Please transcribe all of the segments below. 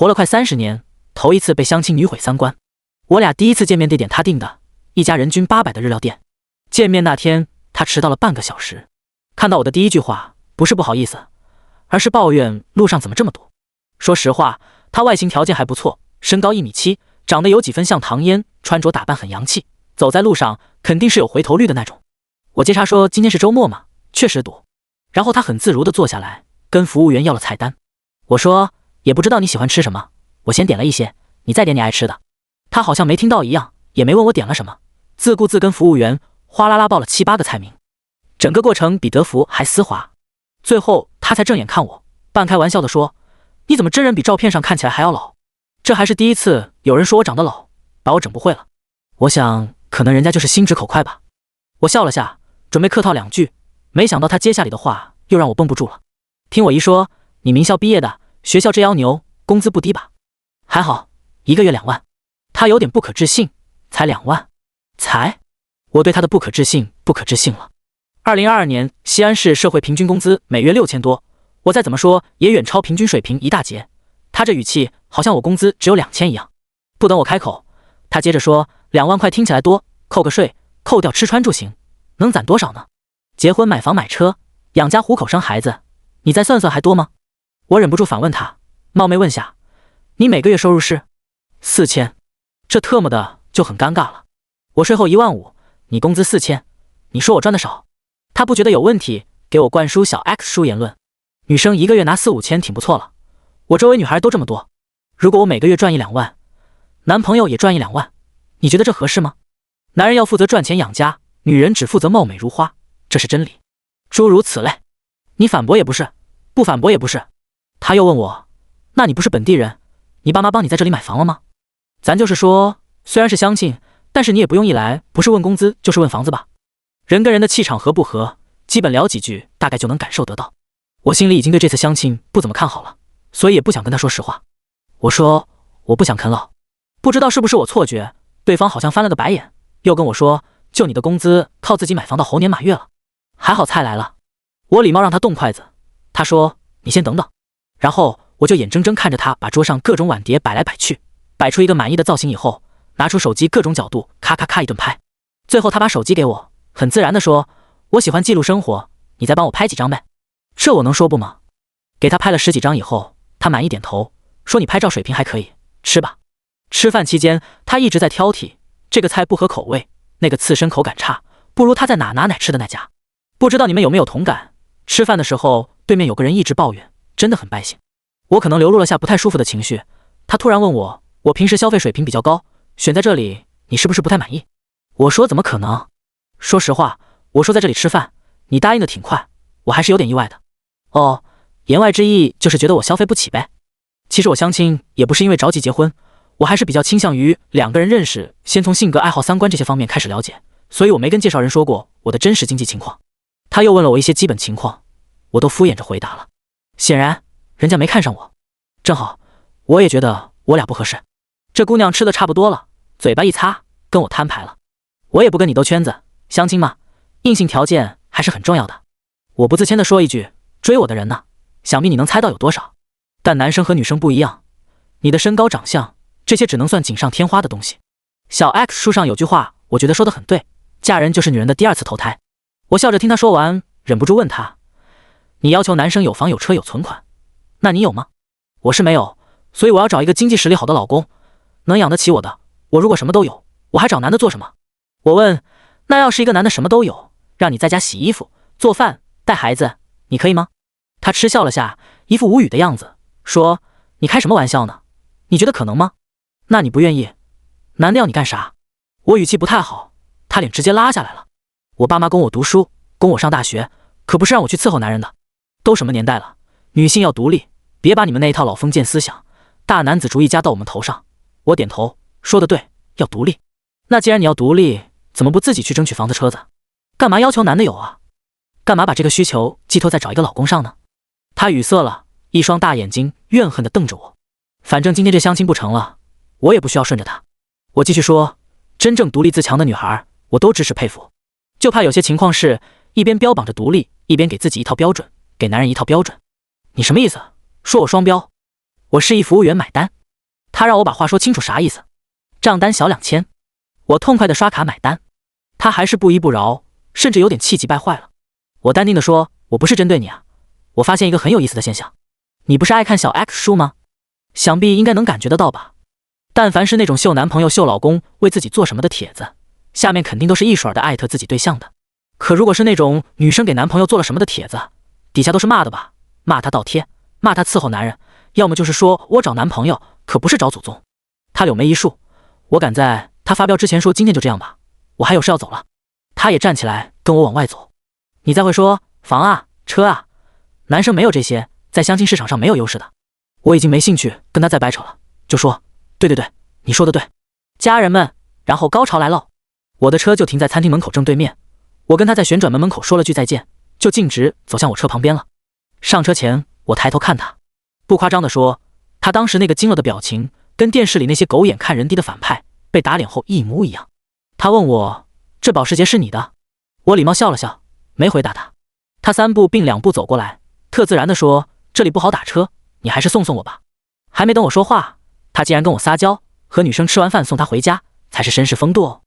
活了快30年，头一次被相亲女毁三观。我俩第一次见面地点他定的，一家人均800的日料店。见面那天，他迟到了半个小时。看到我的第一句话不是不好意思，而是抱怨路上怎么这么堵。说实话，他外形条件还不错，身高1.7米，长得有几分像唐嫣，穿着打扮很洋气，走在路上肯定是有回头率的那种。我接茬说今天是周末嘛，确实堵。然后他很自如地坐下来，跟服务员要了菜单。我说也不知道你喜欢吃什么，我先点了一些，你再点你爱吃的。他好像没听到一样，也没问我点了什么，自顾自跟服务员哗啦啦报了7、8个菜名。整个过程比德福还丝滑。最后他才正眼看我，半开玩笑地说，你怎么真人比照片上看起来还要老？这还是第一次有人说我长得老，把我整不会了。我想可能人家就是心直口快吧。我笑了下，准备客套2句，没想到他接下里的话又让我绷不住了。听我姨说，你名校毕业的，学校这要牛，工资不低吧？还好，1个月2万。他有点不可置信，才2万？才？我对他的不可置信不可置信了。2022年西安市社会平均工资每月6000多，我再怎么说也远超平均水平一大截。他这语气好像我工资只有2000一样。不等我开口，他接着说，2万块听起来多，扣个税，扣掉吃穿住行，能攒多少呢？结婚买房买车，养家糊口生孩子，你再算算还多吗？我忍不住反问他，冒昧问下，你每个月收入是？4000。这特么的就很尴尬了。我税后15000，你工资4000，你说我赚的少？他不觉得有问题，给我灌输小 X 书言论。女生1个月拿4、5千挺不错了，我周围女孩都这么多。如果我每个月赚1、2万，男朋友也赚1、2万，你觉得这合适吗？男人要负责赚钱养家，女人只负责貌美如花，这是真理。诸如此类，你反驳也不是，不反驳也不是。他又问我，那你不是本地人，你爸妈帮你在这里买房了吗？咱就是说，虽然是相亲，但是你也不用一来不是问工资就是问房子吧。人跟人的气场合不合，基本聊几句大概就能感受得到。我心里已经对这次相亲不怎么看好了，所以也不想跟他说实话。我说我不想啃老。不知道是不是我错觉，对方好像翻了个白眼，又跟我说，就你的工资靠自己买房到猴年马月了。还好菜来了。我礼貌让他动筷子，他说你先等等。然后我就眼睁睁看着他把桌上各种碗碟摆来摆去，摆出一个满意的造型以后，拿出手机各种角度咔咔咔一顿拍。最后他把手机给我，很自然地说，我喜欢记录生活，你再帮我拍几张呗。这我能说不吗？给他拍了10几张以后，他满意点头，说你拍照水平还可以，吃吧。吃饭期间他一直在挑剔，这个菜不合口味，那个刺身口感差，不如他在哪奶吃的那家。不知道你们有没有同感，吃饭的时候对面有个人一直抱怨，真的很败兴。我可能流露了下不太舒服的情绪，他突然问我，我平时消费水平比较高，选在这里你是不是不太满意？我说怎么可能？说实话，我说在这里吃饭，你答应的挺快，我还是有点意外的。哦，言外之意就是觉得我消费不起呗。其实我相亲也不是因为着急结婚，我还是比较倾向于2个人认识，先从性格、爱好、三观这些方面开始了解，所以我没跟介绍人说过我的真实经济情况。他又问了我一些基本情况，我都敷衍着回答了。显然人家没看上我，正好我也觉得我俩不合适。这姑娘吃的差不多了，嘴巴一擦跟我摊牌了。我也不跟你兜圈子，相亲嘛，硬性条件还是很重要的。我不自谦地说一句，追我的人呢，想必你能猜到有多少。但男生和女生不一样，你的身高长相这些只能算锦上添花的东西。小 X 书上有句话我觉得说得很对，嫁人就是女人的第2次投胎。我笑着听他说完，忍不住问他，你要求男生有房有车有存款，那你有吗？我是没有，所以我要找一个经济实力好的老公，能养得起我的。我如果什么都有，我还找男的做什么？我问，那要是一个男的什么都有，让你在家洗衣服、做饭、带孩子，你可以吗？他嗤笑了下，一副无语的样子，说，你开什么玩笑呢？你觉得可能吗？那你不愿意，男的要你干啥？我语气不太好，他脸直接拉下来了。我爸妈供我读书，供我上大学，可不是让我去伺候男人的。都什么年代了，女性要独立，别把你们那一套老封建思想、大男子主义加到我们头上。我点头，说得对，要独立。那既然你要独立，怎么不自己去争取房子车子？干嘛要求男的有啊？干嘛把这个需求寄托在找一个老公上呢？他语塞了，一双大眼睛怨恨地瞪着我。反正今天这相亲不成了，我也不需要顺着他。我继续说，真正独立自强的女孩，我都支持佩服。就怕有些情况是一边标榜着独立，一边给自己一套标准，给男人一套标准。你什么意思？说我双标？我示意服务员买单，他让我把话说清楚啥意思？账单小2000，我痛快的刷卡买单，他还是不依不饶，甚至有点气急败坏了。我淡定的说，我不是针对你啊，我发现一个很有意思的现象，你不是爱看小 X 书吗？想必应该能感觉得到吧。但凡是那种秀男朋友秀老公为自己做什么的帖子，下面肯定都是一水儿的艾特自己对象的。可如果是那种女生给男朋友做了什么的帖子，底下都是骂的吧，骂他倒贴，骂他伺候男人，要么就是说我找男朋友可不是找祖宗。他柳眉一竖，我赶在他发飙之前说今天就这样吧，我还有事要走了。他也站起来跟我往外走。你再会说房啊车啊，男生没有这些，在相亲市场上没有优势的。我已经没兴趣跟他再掰扯了，就说对对对，你说的对，家人们。然后高潮来了，我的车就停在餐厅门口正对面，我跟他在旋转门门口说了句再见，就径直走向我车旁边了。上车前我抬头看他，不夸张地说，他当时那个惊了的表情跟电视里那些狗眼看人低的反派被打脸后一模一样。他问我，这保时捷是你的？我礼貌笑了笑，没回答他。他3步并2步走过来，特自然地说，这里不好打车，你还是送送我吧。还没等我说话，他竟然跟我撒娇，和女生吃完饭送她回家才是绅士风度哦。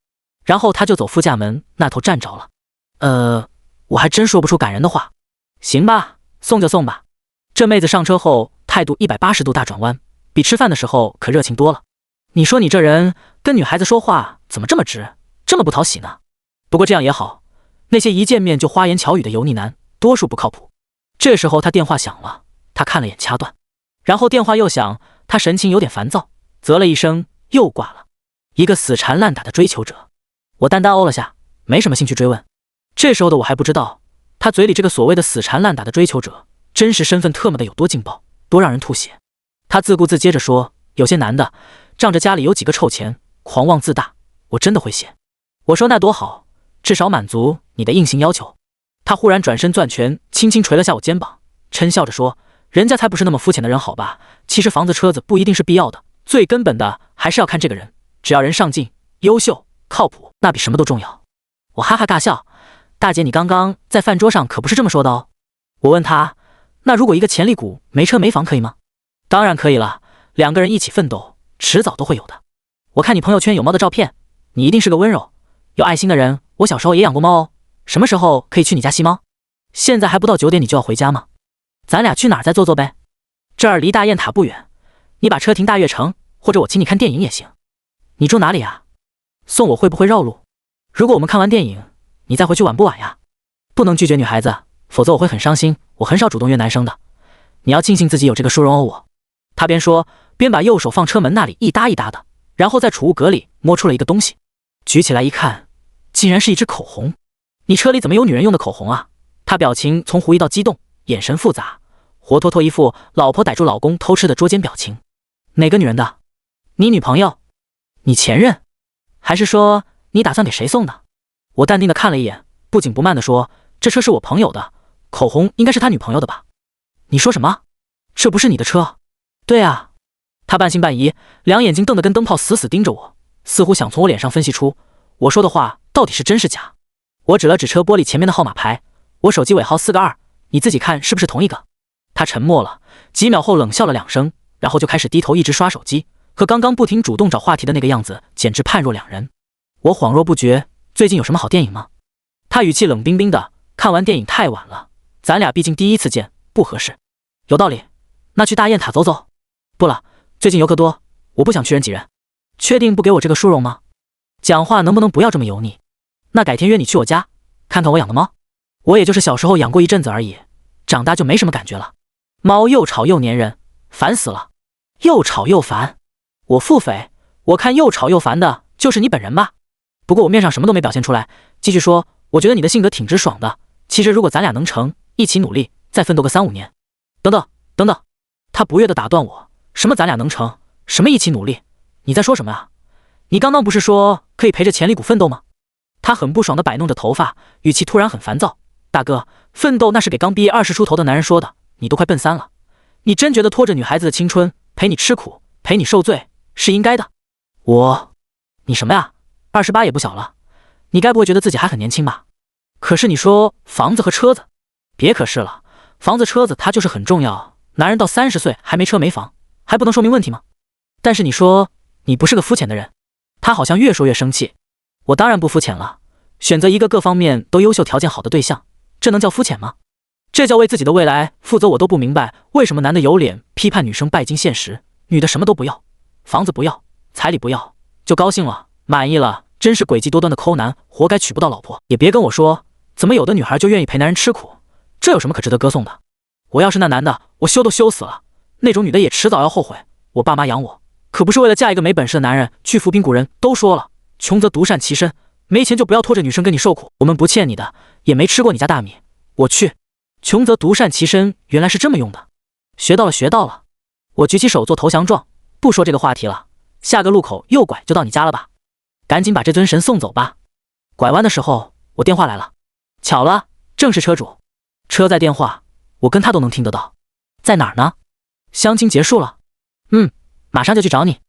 然后他就走副驾门那头站着了。我还真说不出感人的话。行吧，送就送吧。这妹子上车后态度180度大转弯，比吃饭的时候可热情多了。你说你这人跟女孩子说话怎么这么直，这么不讨喜呢？不过这样也好，那些一见面就花言巧语的油腻男多数不靠谱。这时候他电话响了，他看了眼掐断，然后电话又响，他神情有点烦躁，啧了一声又挂了。一个死缠烂打的追求者。我淡淡哦了下，没什么兴趣追问。这时候的我还不知道，他嘴里这个所谓的死缠烂打的追求者真实身份特么的有多劲爆，多让人吐血。他自顾自接着说，有些男的仗着家里有几个臭钱，狂妄自大，我真的会写。我说那多好，至少满足你的硬性要求。他忽然转身攥拳轻轻捶了下我肩膀，嗔笑着说，人家才不是那么肤浅的人好吧，其实房子车子不一定是必要的，最根本的还是要看这个人，只要人上进优秀靠谱，那比什么都重要。我哈哈大笑，大姐你刚刚在饭桌上可不是这么说的哦。我问他，那如果一个潜力股没车没房可以吗？当然可以了，两个人一起奋斗迟早都会有的。我看你朋友圈有猫的照片，你一定是个温柔有爱心的人，我小时候也养过猫哦，什么时候可以去你家吸猫？现在还不到9点你就要回家吗？咱俩去哪儿再坐坐呗？这儿离大雁塔不远，你把车停大悦城，或者我请你看电影也行。你住哪里啊？送我会不会绕路？如果我们看完电影你再回去晚不晚呀？不能拒绝女孩子，否则我会很伤心，我很少主动约男生的。你要庆幸自己有这个殊荣哦我。他边说边把右手放车门那里一搭一搭的，然后在储物格里摸出了一个东西，举起来一看，竟然是一支口红。你车里怎么有女人用的口红啊？他表情从狐疑到激动，眼神复杂，活脱脱一副老婆逮住老公偷吃的捉奸表情。哪个女人的？你女朋友？你前任？还是说你打算给谁送的？我淡定的看了一眼，不紧不慢的说，这车是我朋友的，口红应该是他女朋友的吧？你说什么？这不是你的车？对啊。他半信半疑，两眼睛瞪得跟灯泡，死死盯着我，似乎想从我脸上分析出我说的话到底是真是假。我指了指车玻璃前面的号码牌，我手机尾号4个2，你自己看是不是同一个？他沉默了几秒后冷笑了2声，然后就开始低头一直刷手机，和刚刚不停主动找话题的那个样子简直判若两人。我恍若不觉，最近有什么好电影吗？他语气冷冰冰的，看完电影太晚了，咱俩毕竟第一次见，不合适。有道理，那去大雁塔走走。不了，最近游客多，我不想去人挤人。确定不给我这个殊荣吗？讲话能不能不要这么油腻？那改天约你去我家，看看我养的猫。我也就是小时候养过一阵子而已，长大就没什么感觉了。猫又吵又粘人，烦死了。又吵又烦，我腹诽，我看又吵又烦的就是你本人吧。不过我面上什么都没表现出来，继续说，我觉得你的性格挺直爽的，其实如果咱俩能成，一起努力，再奋斗个3-5年。等等等等，他不悦地打断我，什么咱俩能成，什么一起努力，你在说什么啊？你刚刚不是说可以陪着潜力股奋斗吗？他很不爽地摆弄着头发，语气突然很烦躁，大哥，奋斗那是给刚毕业20出头的男人说的，你都快奔3了，你真觉得拖着女孩子的青春，陪你吃苦，陪你受罪，是应该的？你什么呀？28也不小了，你该不会觉得自己还很年轻吧？可是你说房子和车子，别可是了，房子车子它就是很重要，男人到30岁还没车没房，还不能说明问题吗？但是你说你不是个肤浅的人。他好像越说越生气。我当然不肤浅了，选择一个各方面都优秀、条件好的对象，这能叫肤浅吗？这叫为自己的未来负责。我都不明白为什么男的有脸批判女生拜金现实，女的什么都不要，房子不要，彩礼不要，就高兴了，满意了，真是诡计多端的抠男，活该娶不到老婆。也别跟我说怎么有的女孩就愿意陪男人吃苦，这有什么可值得歌颂的？我要是那男的，我羞都羞死了。那种女的也迟早要后悔。我爸妈养我，可不是为了嫁一个没本事的男人去扶贫。古人都说了，穷则独善其身，没钱就不要拖着女生跟你受苦。我们不欠你的，也没吃过你家大米。我去，穷则独善其身，原来是这么用的。学到了，学到了。我举起手做投降状，不说这个话题了。下个路口右拐就到你家了吧？赶紧把这尊神送走吧。拐弯的时候，我电话来了，巧了，正是车主。车在电话，我跟他都能听得到。在哪儿呢？相亲结束了。马上就去找你。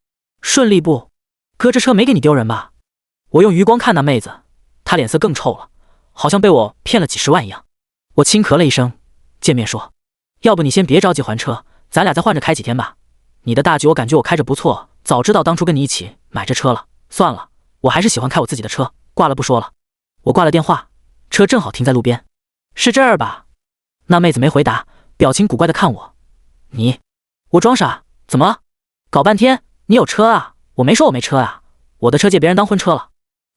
顺利不？哥，这车没给你丢人吧？我用余光看那妹子，她脸色更臭了，好像被我骗了几十万一样。我轻咳了一声，见面说，要不你先别着急还车，咱俩再换着开几天吧。你的大 G 我感觉我开着不错，早知道当初跟你一起买这车了。算了，我还是喜欢开我自己的车。挂了不说了。我挂了电话，车正好停在路边。是这儿吧？那妹子没回答，表情古怪的看我。你？我装傻？怎么了？搞半天你有车啊？我没说我没车啊，我的车借别人当婚车了。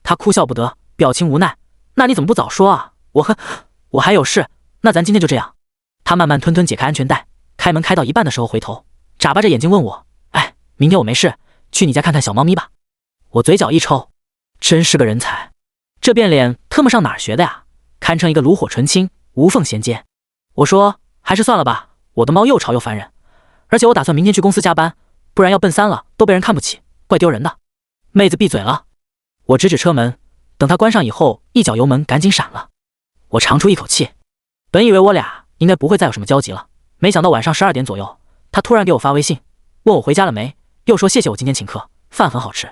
他哭笑不得，表情无奈。那你怎么不早说啊？我还有事，那咱今天就这样。他慢慢吞吞解开安全带，开门开到一半的时候回头，眨巴着眼睛问我，哎，明天我没事，去你家看看小猫咪吧。我嘴角一抽，真是个人才，这变脸特么上哪儿学的呀？堪称一个炉火纯青，无缝衔接。我说还是算了吧，我的猫又吵又烦人，而且我打算明天去公司加班，不然要奔三了都被人看不起，怪丢人的。妹子闭嘴了。我指指车门，等她关上以后，一脚油门赶紧闪了。我长出一口气，本以为我俩应该不会再有什么交集了，没想到晚上12点左右，她突然给我发微信，问我回家了没，又说谢谢我今天请客，饭很好吃。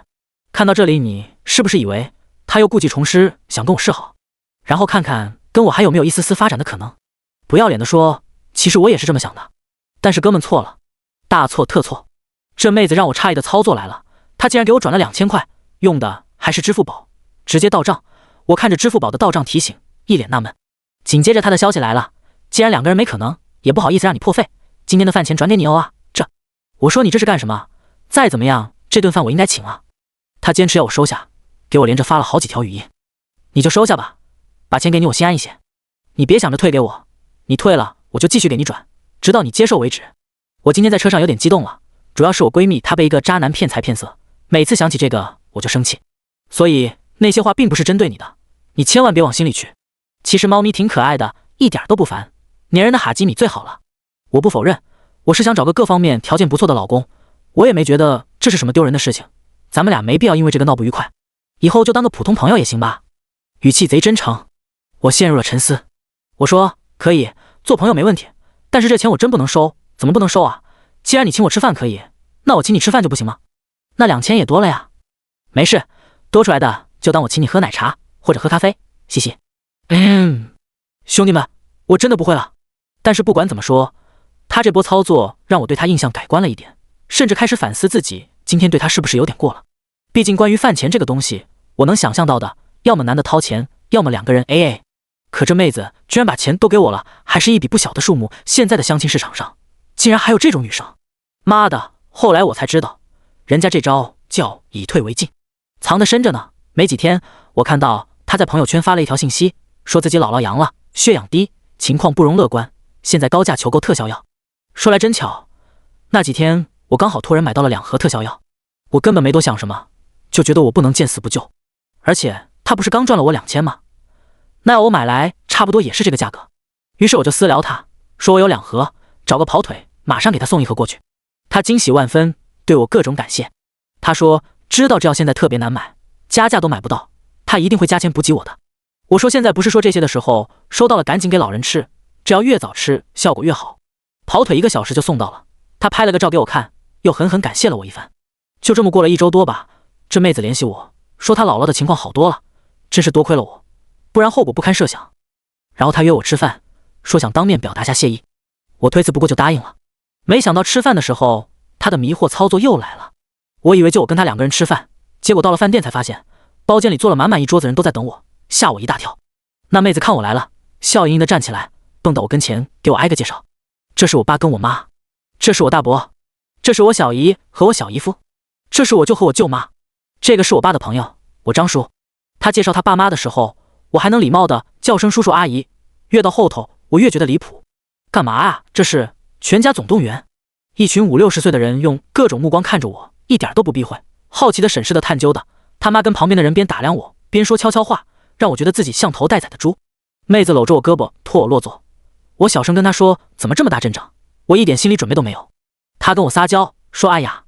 看到这里，你是不是以为她又故技重施，想跟我示好，然后看看跟我还有没有一丝丝发展的可能？不要脸的说，其实我也是这么想的，但是哥们错了，大错特错。这妹子让我诧异的操作来了，她竟然给我转了2000块，用的还是支付宝，直接到账。我看着支付宝的到账提醒，一脸纳闷。紧接着她的消息来了，既然两个人没可能，也不好意思让你破费，今天的饭钱转给你哦啊。我说你这是干什么？再怎么样，这顿饭我应该请啊。她坚持要我收下，给我连着发了好几条语音。你就收下吧，把钱给你我心安一些。你别想着退给我，你退了我就继续给你转，直到你接受为止。我今天在车上有点激动了，主要是我闺蜜她被一个渣男骗财骗色，每次想起这个我就生气，所以那些话并不是针对你的，你千万别往心里去。其实猫咪挺可爱的，一点都不烦，粘人的哈基米最好了。我不否认，我是想找个各方面条件不错的老公，我也没觉得这是什么丢人的事情，咱们俩没必要因为这个闹不愉快，以后就当个普通朋友也行吧。语气贼真诚。我陷入了沉思。我说可以，做朋友没问题，但是这钱我真不能收。怎么不能收啊？既然你请我吃饭可以，那我请你吃饭就不行吗？那2000也多了呀。没事，多出来的就当我请你喝奶茶或者喝咖啡，嘻嘻。兄弟们，我真的不会了。但是不管怎么说，他这波操作让我对他印象改观了一点，甚至开始反思自己今天对他是不是有点过了。毕竟关于饭钱这个东西，我能想象到的，要么男的掏钱，要么两个人 AA。可这妹子居然把钱都给我了，还是一笔不小的数目。现在的相亲市场上，竟然还有这种女生！妈的！后来我才知道，人家这招叫以退为进，藏得深着呢。没几天，我看到她在朋友圈发了一条信息，说自己姥姥阳了，血氧低，情况不容乐观，现在高价求购特效药。说来真巧，那几天我刚好托人买到了2盒特效药，我根本没多想什么，就觉得我不能见死不救。而且他不是刚赚了我2000吗？那要我买来差不多也是这个价格。于是我就私聊他，说我有2盒，找个跑腿马上给他送1盒过去。他惊喜万分，对我各种感谢。他说知道这药现在特别难买，加价都买不到，他一定会加钱补给我的。我说现在不是说这些的时候，收到了赶紧给老人吃，只要越早吃效果越好。跑腿1个小时就送到了，他拍了个照给我看，又狠狠感谢了我一番。就这么过了1周多吧，这妹子联系我说她姥姥的情况好多了，真是多亏了我，不然后果不堪设想。然后她约我吃饭，说想当面表达下谢意，我推辞不过就答应了。没想到吃饭的时候，她他的迷惑操作又来了。我以为就我跟他2个人吃饭，结果到了饭店才发现，包间里坐了满满一桌子人都在等我，吓我一大跳。那妹子看我来了，笑盈盈的站起来，蹦到我跟前，给我挨个介绍。这是我爸跟我妈，这是我大伯，这是我小姨和我小姨夫，这是我舅和我舅妈，这个是我爸的朋友，我张叔。他介绍他爸妈的时候，我还能礼貌的叫声叔叔阿姨，越到后头我越觉得离谱。干嘛啊？这是全家总动员。一群50、60岁的人用各种目光看着我，一点都不避讳，好奇的审视的探究的。他妈跟旁边的人边打量我边说悄悄话，让我觉得自己像头待宰的猪。妹子搂着我胳膊托我落座，我小声跟她说怎么这么大阵仗，我一点心理准备都没有。她跟我撒娇说，哎呀，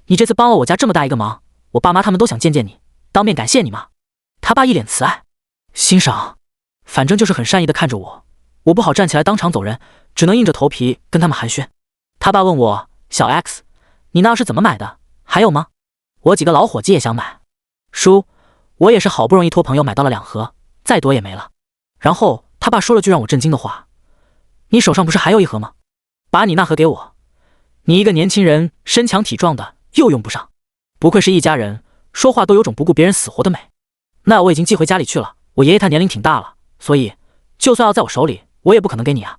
你这次帮了我家这么大一个忙，我爸妈他们都想见见你，当面感谢你嘛。他爸一脸慈爱欣赏，反正就是很善意的看着我。我不好站起来当场走人，只能硬着头皮跟他们寒暄。他爸问我，小 X， 你那是怎么买的？还有吗？我几个老伙计也想买。叔，我也是好不容易托朋友买到了2盒，再多也没了。然后他爸说了句让我震惊的话，你手上不是还有1盒吗？把你那盒给我，你一个年轻人身强体壮的又用不上。不愧是一家人，说话都有种不顾别人死活的美。那我已经寄回家里去了，我爷爷他年龄挺大了，所以就算要在我手里，我也不可能给你啊。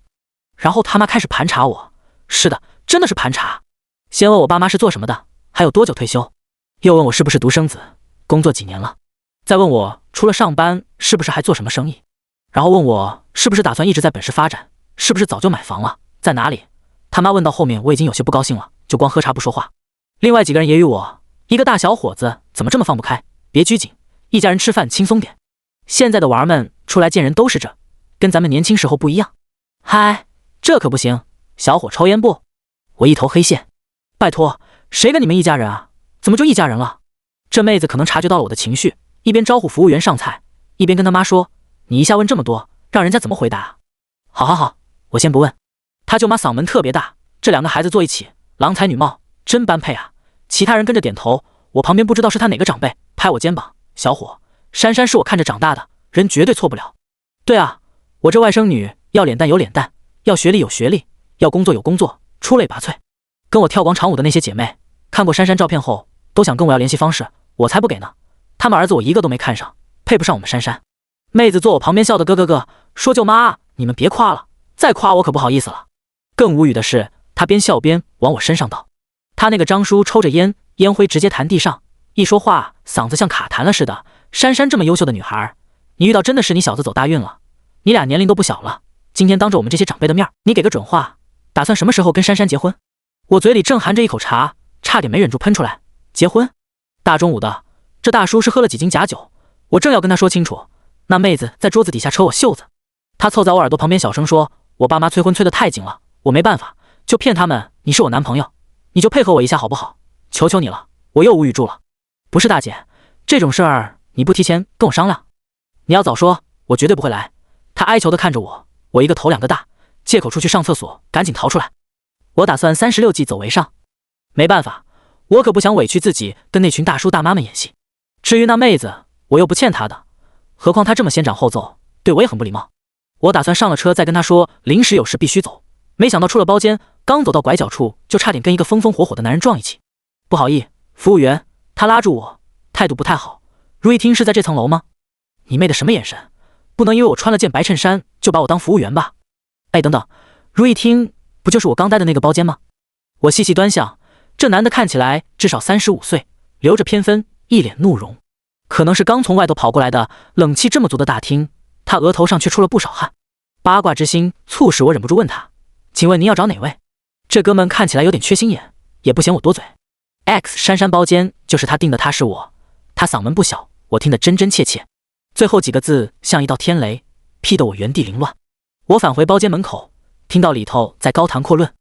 然后他妈开始盘查我，是的，真的是盘查。先问我爸妈是做什么的，还有多久退休，又问我是不是独生子，工作几年了，再问我除了上班是不是还做什么生意，然后问我是不是打算一直在本市发展，是不是早就买房了，在哪里。他妈问到后面我已经有些不高兴了，就光喝茶不说话。另外几个人揶揄我，一个大小伙子怎么这么放不开，别拘谨，一家人吃饭轻松点。现在的娃儿们出来见人都是这，跟咱们年轻时候不一样。嗨，这可不行，小伙抽烟不？我一头黑线，拜托，谁跟你们一家人啊？怎么就一家人了？这妹子可能察觉到了我的情绪，一边招呼服务员上菜，一边跟他妈说，你一下问这么多，让人家怎么回答啊？好好好，我先不问。他舅妈嗓门特别大，这2个孩子坐一起，郎才女貌，真般配啊。其他人跟着点头，我旁边不知道是他哪个长辈拍我肩膀，小伙，珊珊是我看着长大的，人绝对错不了。对啊，我这外甥女要脸蛋有脸蛋，要学历有学历，要工作有工作，出类拔萃。跟我跳广场舞的那些姐妹看过珊珊照片后，都想跟我要联系方式，我才不给呢。他们儿子我一个都没看上，配不上我们珊珊。妹子坐我旁边笑得咯咯咯，说舅妈，你们别夸了，再夸我可不好意思了。更无语的是，她边笑边往我身上倒。他那个张叔抽着烟，烟灰直接弹地上，一说话嗓子像卡痰了似的。珊珊这么优秀的女孩，你遇到真的是你小子走大运了。你俩年龄都不小了，今天当着我们这些长辈的面，你给个准话，打算什么时候跟珊珊结婚？我嘴里正含着一口茶，差点没忍住喷出来。结婚？大中午的，这大叔是喝了几斤假酒？我正要跟他说清楚，那妹子在桌子底下扯我袖子。她凑在我耳朵旁边小声说，我爸妈催婚催得太紧了，我没办法，就骗他们你是我男朋友，你就配合我一下好不好？求求你了。我又无语住了。不是大姐，这种事儿你不提前跟我商量，你要早说，我绝对不会来。她哀求地看着我，我一个头2个大，借口出去上厕所，赶紧逃出来。我打算36计走为上，没办法，我可不想委屈自己跟那群大叔大妈们演戏。至于那妹子，我又不欠她的，何况她这么先斩后奏，对我也很不礼貌。我打算上了车再跟她说临时有事必须走，没想到出了包间，刚走到拐角处就差点跟一个风风火火的男人撞一起。不好意思，服务员，他拉住我，态度不太好。如意厅是在这层楼吗？你妹的什么眼神？不能因为我穿了件白衬衫就把我当服务员吧？哎，等等，如意厅不就是我刚待的那个包间吗？我细细端详，这男的看起来至少35岁，留着偏分，一脸怒容，可能是刚从外头跑过来的，冷气这么足的大厅，他额头上却出了不少汗。八卦之心促使我忍不住问他，请问您要找哪位？这哥们看起来有点缺心眼，也不嫌我多嘴。X 珊珊包间就是他订的，他是我。他嗓门不小，我听得真真切切，最后几个字像一道天雷，劈得我原地凌乱。我返回包间门口，听到里头在高谈阔论，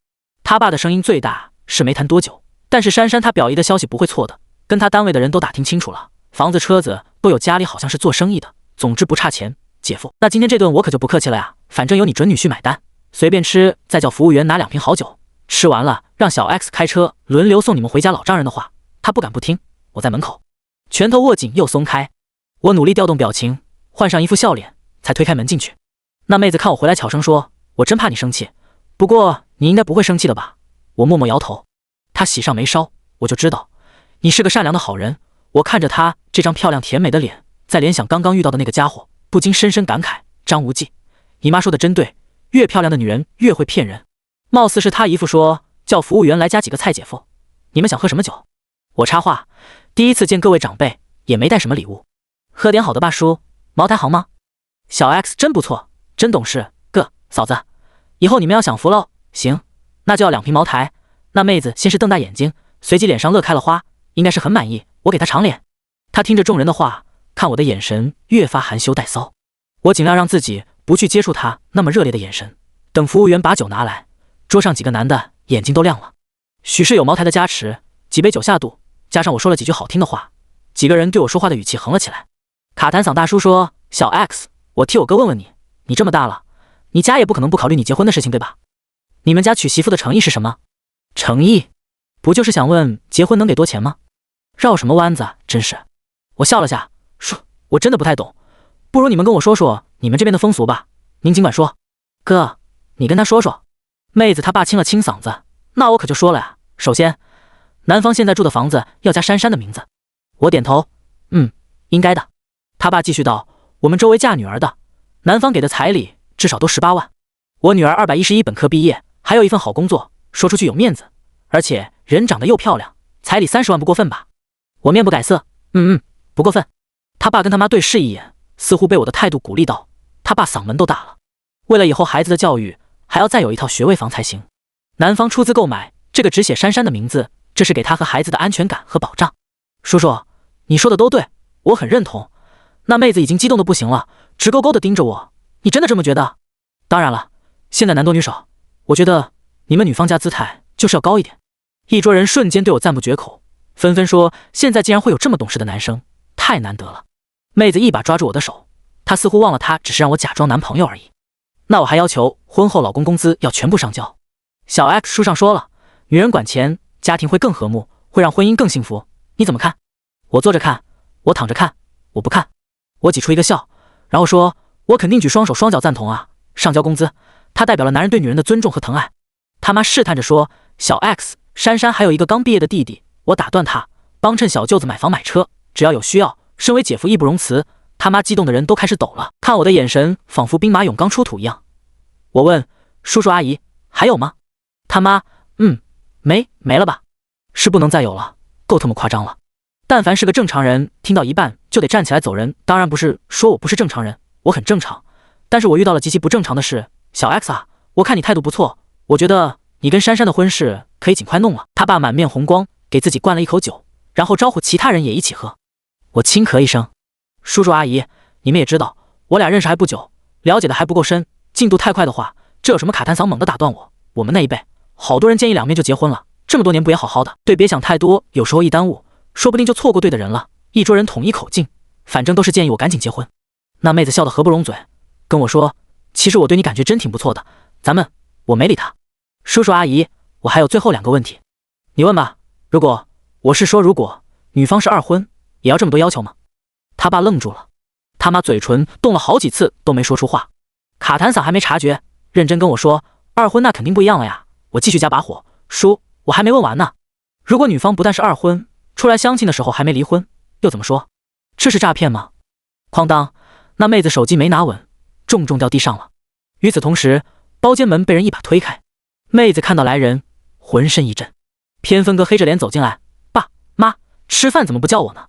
他爸的声音最大，是没谈多久，但是珊珊他表姨的消息不会错的，跟他单位的人都打听清楚了，房子车子都有，家里好像是做生意的，总之不差钱。姐夫，那今天这顿我可就不客气了呀，反正由你准女婿买单，随便吃，再叫服务员拿2瓶好酒，吃完了让小 X 开车轮流送你们回家。老丈人的话他不敢不听。我在门口拳头握紧又松开，我努力调动表情，换上一副笑脸，才推开门进去。那妹子看我回来，巧声说，我真怕你生气，不过你应该不会生气的吧？我默默摇头。他喜上眉梢，我就知道你是个善良的好人。我看着他这张漂亮甜美的脸，再联想刚刚遇到的那个家伙，不禁深深感慨：张无忌，你妈说的真对，越漂亮的女人越会骗人。貌似是他姨父说叫服务员来加几个菜，姐夫，你们想喝什么酒？我插话，第一次见各位长辈，也没带什么礼物，喝点好的吧。叔，茅台好吗？小 X 真不错，真懂事。嫂子，以后你们要享福喽。行，那就要2瓶茅台。那妹子先是瞪大眼睛，随即脸上乐开了花，应该是很满意。我给她长脸。她听着众人的话，看我的眼神越发含羞带骚。我尽量让自己不去接触她那么热烈的眼神。等服务员把酒拿来，桌上几个男的眼睛都亮了。许是有茅台的加持，几杯酒下肚，加上我说了几句好听的话，几个人对我说话的语气横了起来。卡坦嗓大叔说：“小 X， 我替我哥问问你，你这么大了，你家也不可能不考虑你结婚的事情，对吧？你们家娶媳妇的诚意是什么？诚意，不就是想问结婚能给多钱吗？绕什么弯子，真是。”我笑了下，说：“我真的不太懂，不如你们跟我说说你们这边的风俗吧。您尽管说。”哥，你跟他说说。妹子她爸清了清嗓子，那我可就说了呀。首先，男方现在住的房子要加珊珊的名字。我点头，应该的。他爸继续道：“我们周围嫁女儿的，男方给的彩礼至少都18万。我女儿211本科毕业，还有一份好工作，说出去有面子，而且人长得又漂亮，彩礼30万不过分吧？”我面不改色，不过分。他爸跟他妈对视一眼，似乎被我的态度鼓励到，他爸嗓门都大了。为了以后孩子的教育，还要再有一套学位房才行。男方出资购买这个只写珊珊的名字，这是给他和孩子的安全感和保障。叔叔，你说的都对，我很认同。那妹子已经激动的不行了，直勾勾的盯着我。你真的这么觉得？当然了，现在男多女少，我觉得你们女方家姿态就是要高一点。一桌人瞬间对我赞不绝口，纷纷说现在竟然会有这么懂事的男生，太难得了。妹子一把抓住我的手，她似乎忘了她只是让我假装男朋友而已。那我还要求婚后老公工资要全部上交。小 X 书上说了，女人管钱，家庭会更和睦，会让婚姻更幸福。你怎么看？我坐着看，我躺着看，我不看。我挤出一个笑，然后说：“我肯定举双手双脚赞同啊！上交工资，它代表了男人对女人的尊重和疼爱。”他妈试探着说：“小 X， 珊珊还有一个刚毕业的弟弟。”我打断他：“帮衬小舅子买房买车，只要有需要，身为姐夫义不容辞。”他妈激动的人都开始抖了，看我的眼神仿佛兵马俑刚出土一样。我问：“叔叔阿姨，还有吗？”他妈：“没了吧？是不能再有了，够他妈夸张了。但凡是个正常人，听到一半就得站起来走人。当然不是说我不是正常人，我很正常，但是我遇到了极其不正常的事。小 X 啊，我看你态度不错，我觉得你跟珊珊的婚事可以尽快弄了。”他爸满面红光，给自己灌了一口酒，然后招呼其他人也一起喝。我轻咳一声：“叔叔阿姨，你们也知道，我俩认识还不久，了解的还不够深，进度太快的话，这有什么？”卡坦桑猛地打断我：“我们那一辈，好多人见一两面就结婚了，这么多年不也好好的？对，别想太多，有时候一耽误，说不定就错过对的人了。”一桌人统一口径，反正都是建议我赶紧结婚。那妹子笑得合不拢嘴，跟我说：“其实我对你感觉真挺不错的，咱们……”我没理她。叔叔阿姨，我还有最后2个问题，你问吧。如果女方是2婚，也要这么多要求吗？他爸愣住了，他妈嘴唇动了好几次都没说出话。卡坦桑还没察觉，认真跟我说：“2婚那肯定不一样了呀。”我继续加把火：“叔，我还没问完呢。如果女方不但是2婚，出来相亲的时候还没离婚，又怎么说？这是诈骗吗？”哐当，那妹子手机没拿稳，重掉地上了。与此同时，包间门被人一把推开，妹子看到来人，浑身一震。偏分哥黑着脸走进来：“爸妈，吃饭怎么不叫我呢？”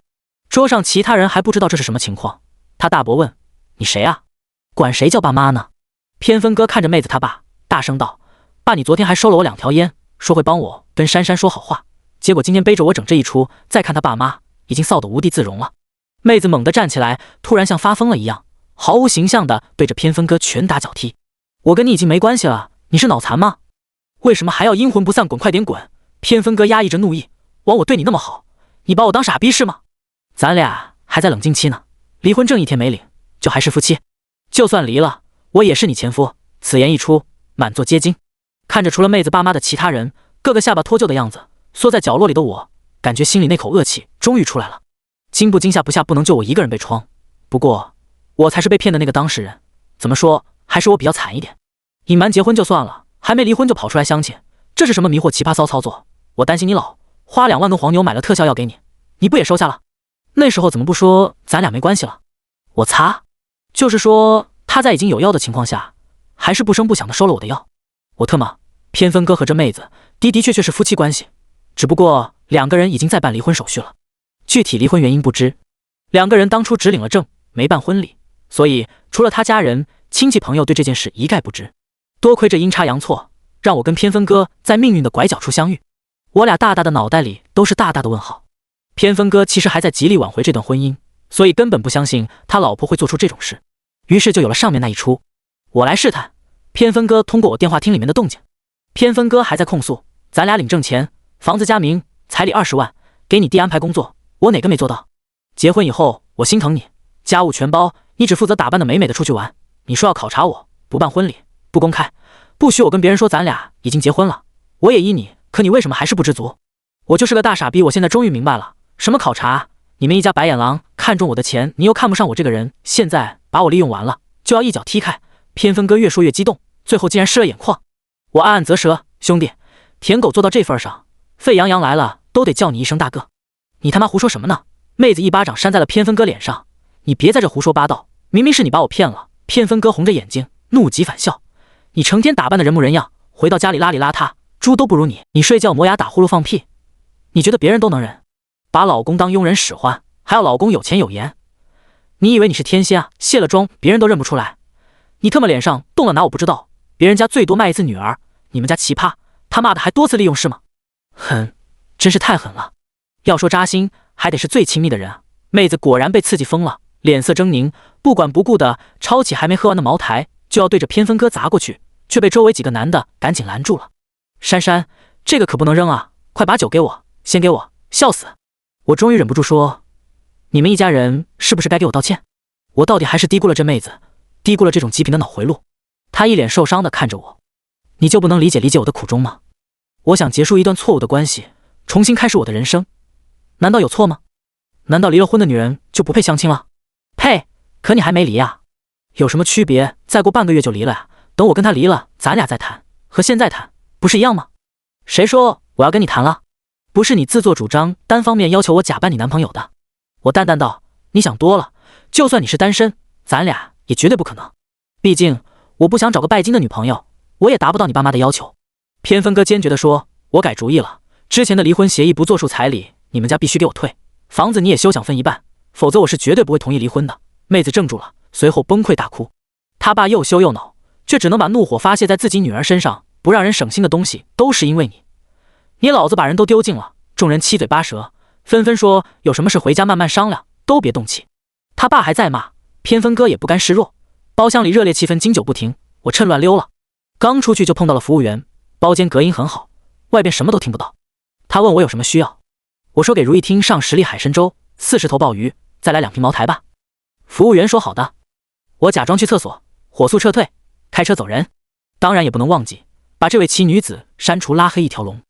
桌上其他人还不知道这是什么情况。他大伯问：“你谁啊？管谁叫爸妈呢？”偏分哥看着妹子他爸，大声道：“爸，你昨天还收了我2条烟，说会帮我跟珊珊说好话，结果今天背着我整这一出，再看他爸妈，已经臊得无地自容了。”妹子猛地站起来，突然像发疯了一样，毫无形象地对着偏分哥拳打脚踢。“我跟你已经没关系了，你是脑残吗？为什么还要阴魂不散？滚，快点滚！”偏分哥压抑着怒意：“枉我对你那么好，你把我当傻逼是吗？咱俩还在冷静期呢，离婚证1天没领，就还是夫妻。就算离了，我也是你前夫。”此言一出，满座皆惊。看着除了妹子爸妈的其他人，个个下巴脱臼的样子，缩在角落里的我，感觉心里那口恶气终于出来了。惊不惊吓不吓，不能就我一个人被疮。不过，我才是被骗的那个当事人。怎么说，还是我比较惨一点。隐瞒结婚就算了，还没离婚就跑出来相亲，这是什么迷惑奇葩骚操作？我担心你老，花2万跟黄牛买了特效药给你，你不也收下了？那时候怎么不说咱俩没关系了？我擦，就是说他在已经有药的情况下，还是不声不响的收了我的药。我特么，偏分哥和这妹子的确是夫妻关系，只不过2个人已经在办离婚手续了，具体离婚原因不知。2个人当初只领了证，没办婚礼，所以除了他家人、亲戚朋友对这件事一概不知。多亏这阴差阳错，让我跟偏分哥在命运的拐角处相遇。我俩大大的脑袋里都是大大的问号。偏分哥其实还在极力挽回这段婚姻，所以根本不相信他老婆会做出这种事，于是就有了上面那一出。我来试探，偏分哥通过我电话厅里面的动静。偏分哥还在控诉，咱俩领证前，房子加名，彩礼20万，给你弟安排工作，我哪个没做到？结婚以后，我心疼你，家务全包，你只负责打扮的美美的出去玩。你说要考察我，不办婚礼，不公开，不许我跟别人说咱俩已经结婚了，我也依你，可你为什么还是不知足？我就是个大傻逼，我现在终于明白了，什么考察？你们一家白眼狼看中我的钱，你又看不上我这个人，现在把我利用完了，就要一脚踢开。偏分哥越说越激动，最后竟然失了眼眶。我暗暗啧舌，兄弟，舔狗做到这份上，沸羊羊来了都得叫你一声大哥。你他妈胡说什么呢？妹子一巴掌扇在了偏分哥脸上，你别在这胡说八道，明明是你把我骗了。偏分哥红着眼睛，怒极反笑，你成天打扮的人模人样，回到家里邋里邋遢，猪都不如你。你睡觉磨牙打呼噜放屁，你觉得别人都能忍？把老公当佣人使唤，还要老公有钱有颜，你以为你是天仙啊？卸了妆别人都认不出来，你特么脸上动了哪我不知道，别人家最多卖一次女儿，你们家奇葩，他妈的还多次利用是吗？狠，真是太狠了。要说扎心，还得是最亲密的人啊。妹子果然被刺激疯了，脸色狰狞，不管不顾的抄起还没喝完的茅台，就要对着偏分哥砸过去，却被周围几个男的赶紧拦住了。珊珊，这个可不能扔啊，快把酒给我，先给我，笑死。我终于忍不住说，你们一家人是不是该给我道歉？我到底还是低估了这妹子，低估了这种极品的脑回路。她一脸受伤的看着我，你就不能理解我的苦衷吗？我想结束一段错误的关系，重新开始我的人生，难道有错吗？难道离了婚的女人就不配相亲了？呸！可你还没离啊，有什么区别？再过半个月就离了呀，等我跟他离了，咱俩再谈，和现在谈不是一样吗？谁说我要跟你谈了？不是你自作主张单方面要求我假扮你男朋友的。我淡淡道，你想多了，就算你是单身，咱俩也绝对不可能。毕竟我不想找个拜金的女朋友，我也达不到你爸妈的要求。偏分哥坚决地说，我改主意了，之前的离婚协议不作数彩礼，你们家必须给我退，房子你也休想分一半，否则我是绝对不会同意离婚的。妹子怔住了，随后崩溃大哭。他爸又羞又恼，却只能把怒火发泄在自己女儿身上，不让人省心的东西都是因为你，你老子把人都丢尽了。众人七嘴八舌，纷纷说有什么事回家慢慢商量，都别动气。他爸还在骂，偏分哥也不甘示弱。包厢里热烈气氛经久不停，我趁乱溜了。刚出去就碰到了服务员，包间隔音很好，外边什么都听不到。他问我有什么需要，我说给如意厅上10粒海参粥，40头鲍鱼，再来2瓶茅台吧。服务员说好的。我假装去厕所，火速撤退，开车走人。当然也不能忘记把这位奇女子删除拉黑一条龙。